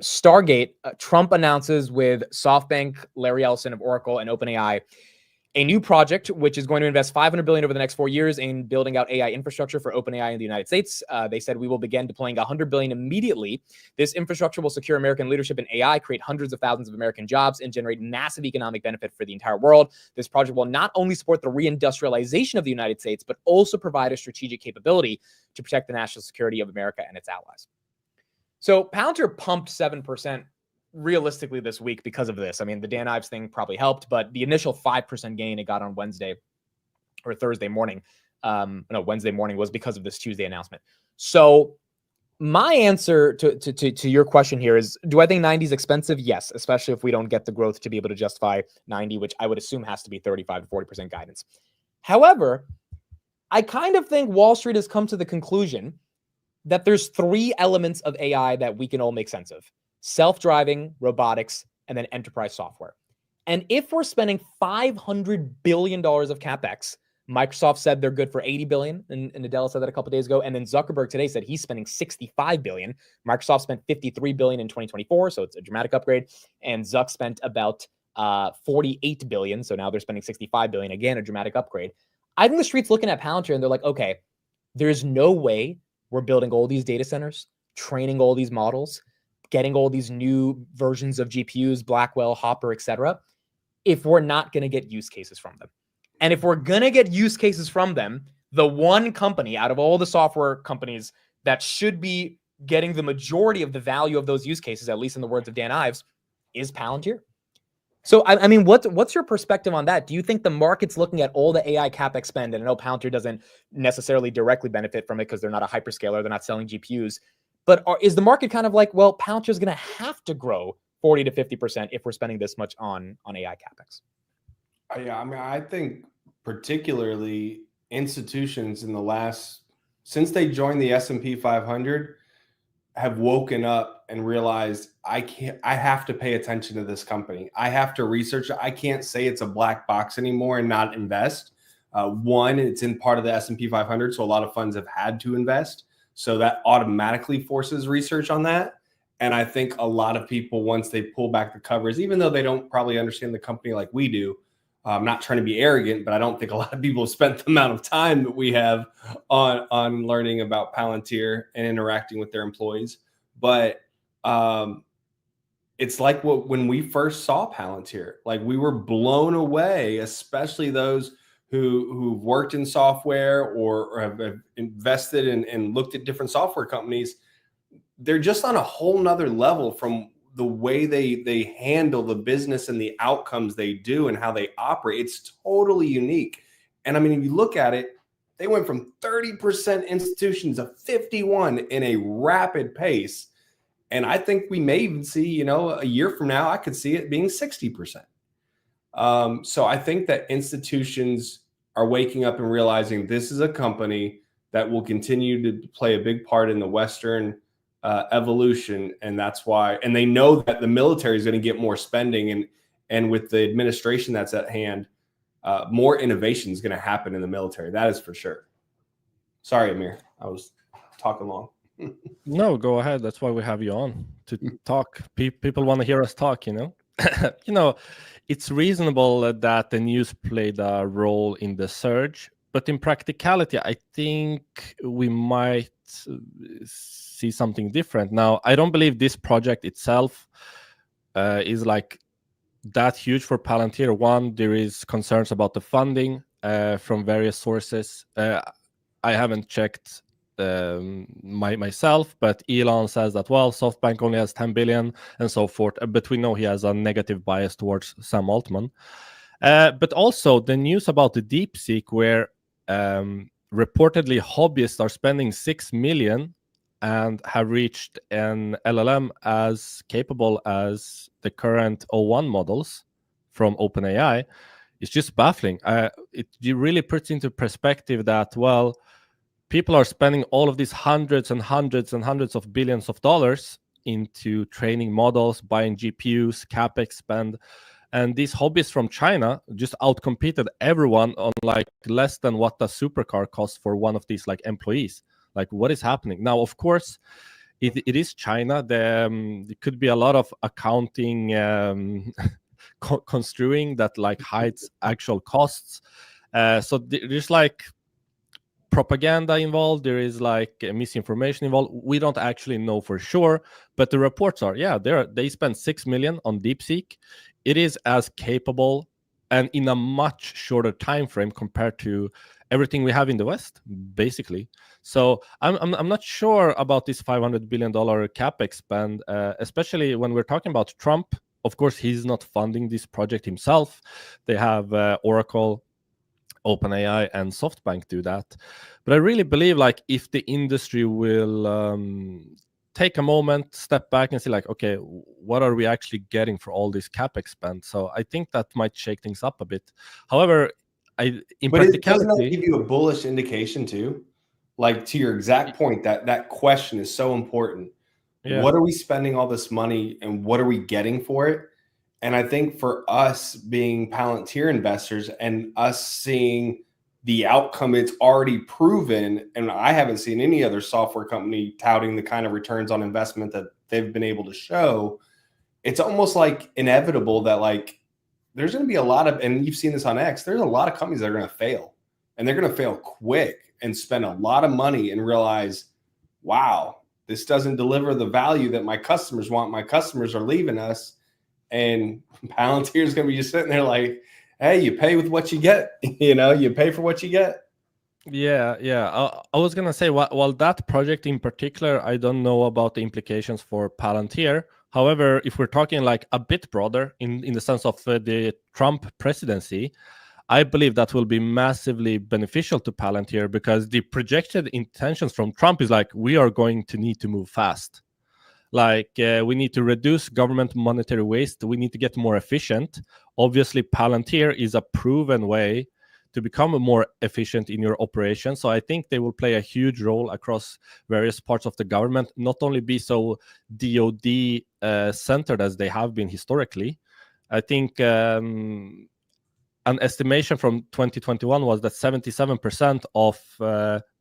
Stargate, Trump announces with SoftBank, Larry Ellison of Oracle, and OpenAI a new project which is going to invest $500 billion over the next 4 years in building out AI infrastructure for OpenAI in the United States. They said we will begin deploying $100 billion immediately. This infrastructure will secure American leadership in AI, create hundreds of thousands of American jobs, and generate massive economic benefit for the entire world. This project will not only support the reindustrialization of the United States, but also provide a strategic capability to protect the national security of America and its allies. So Palantir pumped 7% realistically this week because of this. I mean, the Dan Ives thing probably helped, but the initial 5% gain it got on Wednesday or Thursday morning, Wednesday morning was because of this Tuesday announcement. So my answer to your question here is, do I think 90 is expensive? Yes, especially if we don't get the growth to be able to justify 90, which I would assume has to be 35 to 40% guidance. However, I kind of think Wall Street has come to the conclusion that there's 3 elements of AI that we can all make sense of: self-driving, robotics, and then enterprise software. And if we're spending $500 billion of CapEx, Microsoft said they're good for $80 billion, and Nadella said that a couple of days ago, and then Zuckerberg today said he's spending $65 billion. Microsoft spent $53 billion in 2024, so it's a dramatic upgrade, and Zuck spent about $48 billion, so now they're spending $65 billion, again, a dramatic upgrade. I think the street's looking at Palantir, and they're like, okay, there's no way we're building all these data centers, training all these models, getting all these new versions of GPUs, Blackwell, Hopper, etc., if we're not going to get use cases from them. And if we're going to get use cases from them, the one company out of all the software companies that should be getting the majority of the value of those use cases, at least in the words of Dan Ives, is Palantir. So, I mean, what's your perspective on that? Do you think the market's looking at all the AI CapEx spend? And I know Palantir doesn't necessarily directly benefit from it because they're not a hyperscaler. They're not selling GPUs. But is the market kind of like, well, Palantir is going to have to grow 40 to 50% if we're spending this much on AI CapEx? Yeah, I mean, I think particularly institutions since they joined the S&P 500, have woken up and realized I have to pay attention to this company. I have to research it. I can't say it's a black box anymore and not invest. One, it's in part of the S&P 500, so a lot of funds have had to invest. So that automatically forces research on that. And I think a lot of people, once they pull back the covers, even though they don't probably understand the company like we do, I'm not trying to be arrogant, but I don't think a lot of people have spent the amount of time that we have on learning about Palantir and interacting with their employees. But it's like when we first saw Palantir, like we were blown away, especially those who've worked in software or have invested and looked at different software companies. They're just on a whole nother level from the way they handle the business and the outcomes they do and how they operate. It's totally unique. And I mean, if you look at it, they went from 30% institutions to 51 in a rapid pace. And I think we may even see, a year from now, I could see it being 60%. So I think that institutions are waking up and realizing this is a company that will continue to play a big part in the Western evolution, and that's why. And they know that the military is going to get more spending, and with the administration that's at hand, more innovation is going to happen in the military. That is for sure. Sorry, Amir, I was talking long. No, go ahead. That's why we have you on to talk. People want to hear us talk. It's reasonable that the news played a role in the surge, but in practicality, I think we might see something different. Now, I don't believe this project itself is like that huge for Palantir. One, there is concerns about the funding from various sources. I haven't checked myself, but Elon says that, well, SoftBank only has 10 billion and so forth. But we know he has a negative bias towards Sam Altman. But also the news about the DeepSeek, where reportedly hobbyists are spending 6 million and have reached an LLM as capable as the current O1 models from OpenAI, is just baffling. It really puts into perspective that, well, people are spending all of these hundreds and hundreds and hundreds of billions of dollars into training models, buying GPUs, CapEx spend, and these hobbyists from China just outcompeted everyone on like less than what a supercar costs for one of these like employees. Like, what is happening now? Of course, it is China. There could be a lot of accounting construing that like hides actual costs. So there's like propaganda involved. There is like misinformation involved. We don't actually know for sure, but the reports are, yeah, they spent 6 million on DeepSeek. It is as capable and in a much shorter time frame compared to everything we have in the West, basically. So I'm not sure about this $500 billion capex spend, especially when we're talking about Trump. Of course, he's not funding this project himself. They have Oracle, OpenAI, and SoftBank do that. But I really believe, like, if the industry will take a moment, step back, and see, like, okay, what are we actually getting for all this capex spend? So I think that might shake things up a bit. However, But doesn't that give you a bullish indication too? Like, to your exact point, that question is so important. Yeah. What are we spending all this money and what are we getting for it? And I think for us being Palantir investors and us seeing the outcome it's already proven, and I haven't seen any other software company touting the kind of returns on investment that they've been able to show, it's almost like inevitable that like there's going to be a lot of, and you've seen this on X, there's a lot of companies that are going to fail, and they're going to fail quick and spend a lot of money and realize, wow, this doesn't deliver the value that my customers want. My customers are leaving us. And Palantir is going to be just sitting there like, hey, you pay with what you get. You pay for what you get. Yeah. I was gonna say, while that project in particular, I don't know about the implications for Palantir. However, if we're talking like a bit broader in the sense of the Trump presidency, I believe that will be massively beneficial to Palantir, because the projected intentions from Trump is like, we are going to need to move fast. Like, we need to reduce government monetary waste. We need to get more efficient. Obviously, Palantir is a proven way to become more efficient in your operation. So I think they will play a huge role across various parts of the government, not only be so DoD centered as they have been historically. I think an estimation from 2021 was that 77% of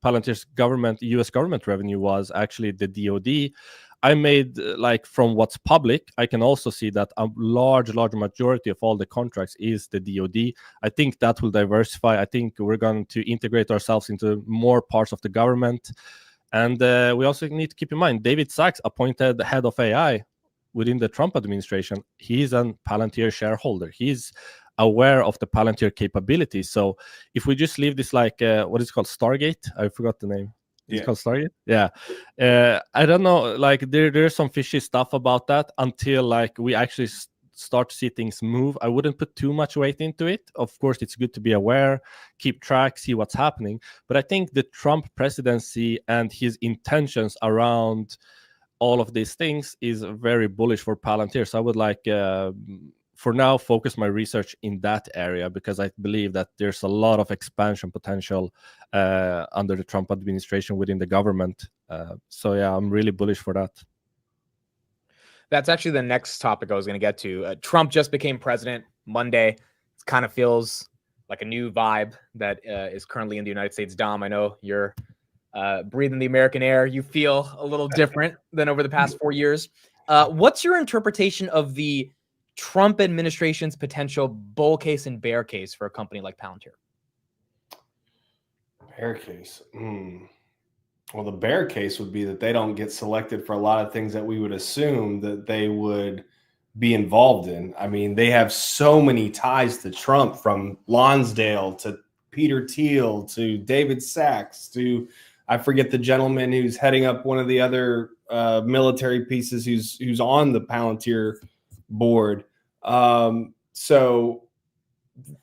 Palantir's US government revenue was actually the DoD. I made like, from what's public, I can also see that a large majority of all the contracts is the DoD. I think that will diversify. I think we're going to integrate ourselves into more parts of the government. And we also need to keep in mind, David Sachs appointed the head of AI within the Trump administration. He's a Palantir shareholder. He's aware of the Palantir capabilities. So if we just leave this like, what is it called? Stargate? I forgot the name. It's called Stargate. Yeah. I don't know. Like, there's some fishy stuff about that until like we actually start to see things move. I wouldn't put too much weight into it. Of course, it's good to be aware, keep track, see what's happening. But I think the Trump presidency and his intentions around all of these things is very bullish for Palantir. So I would like, for now, focus my research in that area, because I believe that there's a lot of expansion potential under the Trump administration within the government. So yeah, I'm really bullish for that. That's actually the next topic I was going to get to. Trump just became president Monday. It kind of feels like a new vibe that is currently in the United States. Dom, I know you're breathing the American air. You feel a little different than over the past 4 years. What's your interpretation of the Trump administration's potential bull case and bear case for a company like Palantir? Bear case. Well, the bear case would be that they don't get selected for a lot of things that we would assume that they would be involved in. I mean, they have so many ties to Trump, from Lonsdale to Peter Thiel to David Sachs to, I forget the gentleman who's heading up one of the other military pieces who's on the Palantir board. So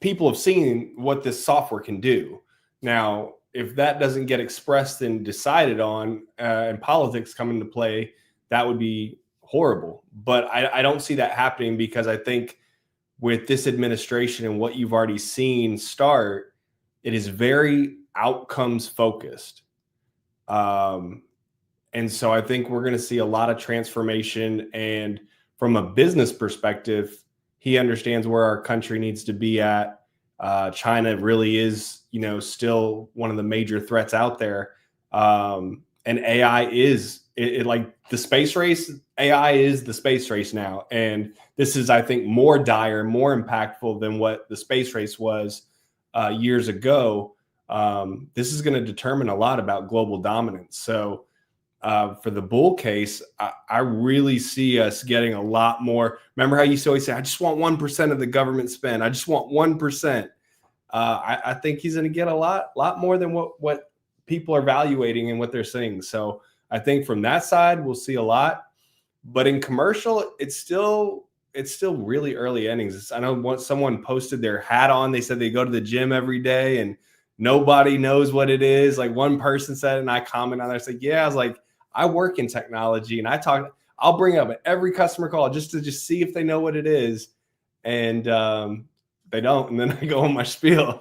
people have seen what this software can do. Now, if that doesn't get expressed and decided on, and politics come into play, that would be horrible. But I don't see that happening, because I think with this administration and what you've already seen start, it is very outcomes focused. And so I think we're going to see a lot of transformation. And from a business perspective, he understands where our country needs to be at. China really is, still one of the major threats out there. And AI is like the space race, AI is the space race now. And this is, I think, more dire, more impactful than what the space race was years ago. This is going to determine a lot about global dominance. So for the bull case, I really see us getting a lot more. Remember how you used to always say, I just want 1% of the government spend. I just want 1%. I think he's going to get a lot more than what people are evaluating and what they're saying. So I think from that side, we'll see a lot. But in commercial, it's still really early innings. I know once someone posted their hat on, they said they go to the gym every day and nobody knows what it is. Like one person said, and I comment on there, I said, yeah, I was like, I work in technology and I'll bring up at every customer call just to see if they know what it is. And they don't. And then I go on my spiel.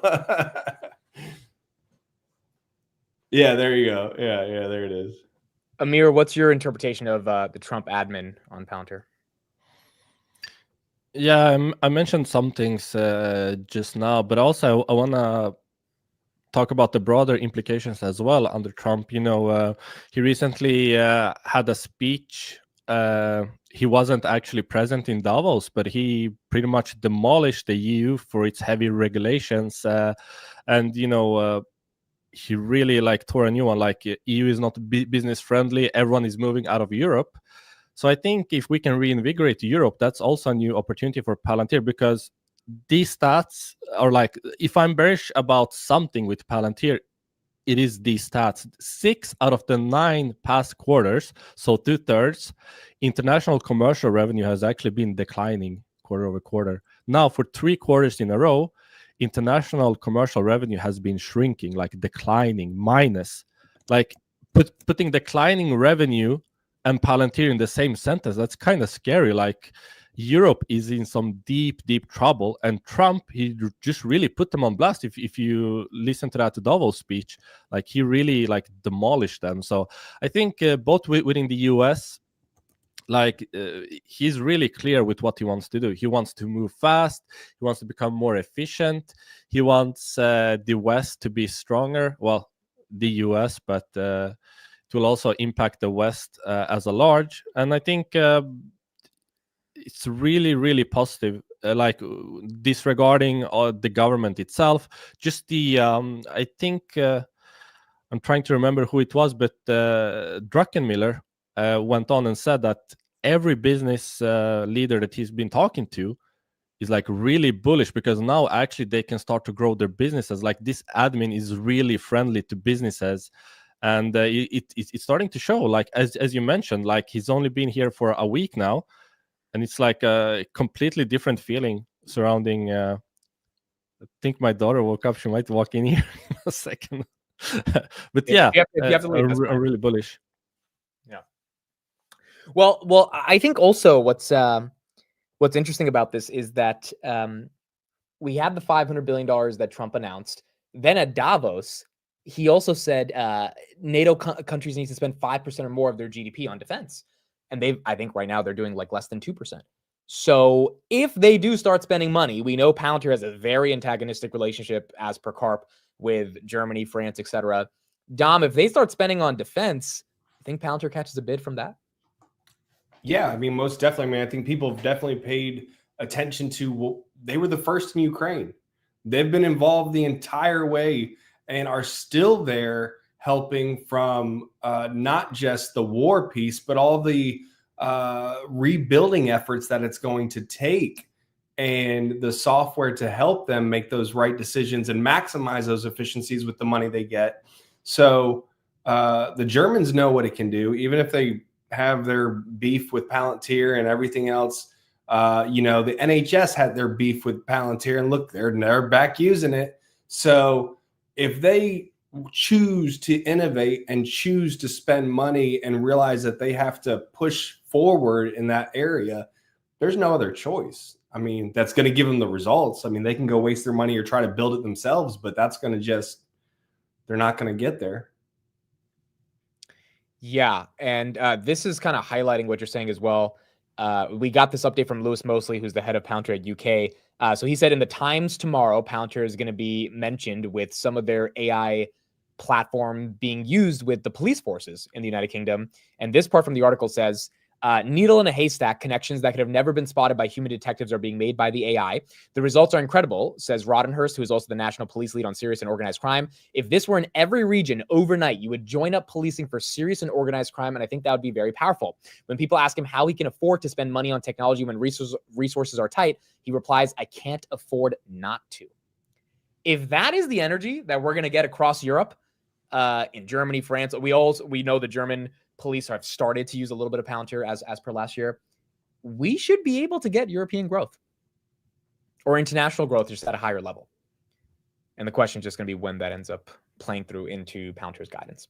Yeah, there you go. Yeah, there it is. Amir, what's your interpretation of the Trump admin on Palantir? Yeah, I mentioned some things just now, but also I want to talk about the broader implications as well under Trump. You know, he recently had a speech. He wasn't actually present in Davos, but he pretty much demolished the EU for its heavy regulations. And, you know, he really like tore a new one, like EU is not business friendly. Everyone is moving out of Europe. So I think if we can reinvigorate Europe, that's also a new opportunity for Palantir, because these stats are like, if I'm bearish about something with Palantir, it is these stats. 6 out of the 9 past quarters, so 2/3, international commercial revenue has actually been declining quarter over quarter. Now for 3 quarters in a row, international commercial revenue has been shrinking, like declining, minus. Like putting declining revenue and Palantir in the same sentence, that's kind of scary. Like Europe is in some deep trouble, and Trump, he just really put them on blast. If you listen to that Davos speech, like he really like demolished them. So I think both within the US, like he's really clear with what he wants to do. He wants to move fast. He wants to become more efficient. He wants the West to be stronger. Well, the US, but it will also impact the West as a large. And I think it's really positive, like disregarding the government itself. Just the I think I'm trying to remember who it was, but Druckenmiller went on and said that every business leader that he's been talking to is like really bullish, because now actually they can start to grow their businesses. Like this admin is really friendly to businesses, and it's starting to show. Like as you mentioned, like he's only been here for a week now, and it's like a completely different feeling surrounding. I think my daughter woke up. She might walk in here in a second. But yeah, you have to leave, I'm really bullish. Yeah. Well, I think also what's interesting about this is that we have the $500 billion that Trump announced. Then at Davos, he also said NATO countries need to spend 5% or more of their GDP on defense. And I think right now they're doing like less than 2%. So if they do start spending money, we know Palantir has a very antagonistic relationship, as per Karp, with Germany, France, etc. Dom, if they start spending on defense, I think Palantir catches a bid from that. Yeah, I mean, most definitely. I mean, I think people have definitely paid attention to. They were the first in Ukraine. They've been involved the entire way and are still there, helping from not just the war piece, but all the rebuilding efforts that it's going to take, and the software to help them make those right decisions and maximize those efficiencies with the money they get. So the Germans know what it can do, even if they have their beef with Palantir and everything else. You know, the NHS had their beef with Palantir, and look, they're back using it. So if they choose to innovate and choose to spend money and realize that they have to push forward in that area, there's no other choice. I mean, that's going to give them the results. I mean, they can go waste their money or try to build it themselves, but that's going to they're not going to get there. Yeah, and this is kind of highlighting what you're saying as well. We got this update from Lewis Mosley, who's the head of Palantir at UK. So he said in the Times tomorrow, Palantir is going to be mentioned with some of their AI platform being used with the police forces in the United Kingdom. And this part from the article says, needle in a haystack, connections that could have never been spotted by human detectives are being made by the AI. The results are incredible, says Roddenhurst, who is also the national police lead on serious and organized crime. If this were in every region overnight, you would join up policing for serious and organized crime, and I think that would be very powerful. When people ask him how he can afford to spend money on technology when resources are tight, he replies, I can't afford not to. If that is the energy that we're going to get across Europe, in Germany, France, we know the German police have started to use a little bit of Palantir as per last year. We should be able to get European growth or international growth just at a higher level. And the question is just going to be when that ends up playing through into Palantir's guidance.